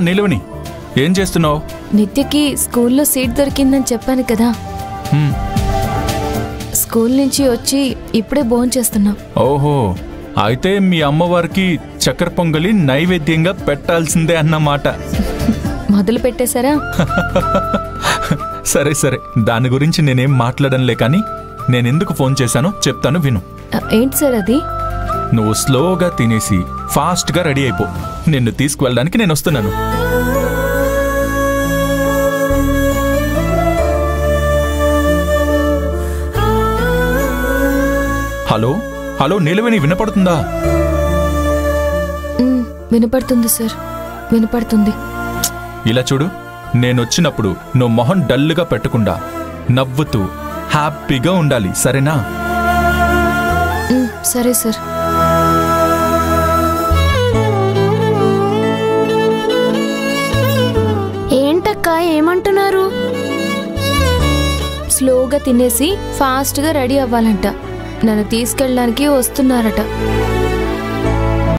నిలువని ఏం చేస్తున్నావు? నిత్యకి స్కూల్లో సీట్ దొరికిందని చెప్పాను కదా. స్కూల్ నుంచి వచ్చి ఇప్పుడే భోంచేస్తున్నా. ఓహో, అయితే మీ అమ్మవారికి చక్కెర పొంగలి నైవేద్యంగా పెట్టాల్సిందే అన్నమాట. మొదలు పెట్టేశారా? సరే సరే, దాని గురించి నేనేం మాట్లాడనులే, కానీ నేనెందుకు ఫోన్ చేశానో చెప్తాను విను. ఏంటి సార్ అది? నువ్వు స్లోగా తినేసి ఫాస్ట్గా రెడీ అయిపో. నిన్ను తీసుకువెళ్ళడానికి నేను వస్తున్నాను. హలో హలో, నిలువని వినపడుతుందా? వినపడుతుంది సార్, వినపడుతుంది. ఇలా చూడు, నేనొచ్చినప్పుడు నువ్వు మొహం డల్లుగా పెట్టకుండా నవ్వుతూ హ్యాపీగా ఉండాలి, సరేనా? సరే సార్. ఏంటక్క ఏమంటున్నారు? స్లోగా తినేసి ఫాస్ట్గా రెడీ అవ్వాలంట. నన్ను తీసుకెళ్ళడానికి వస్తున్నారట.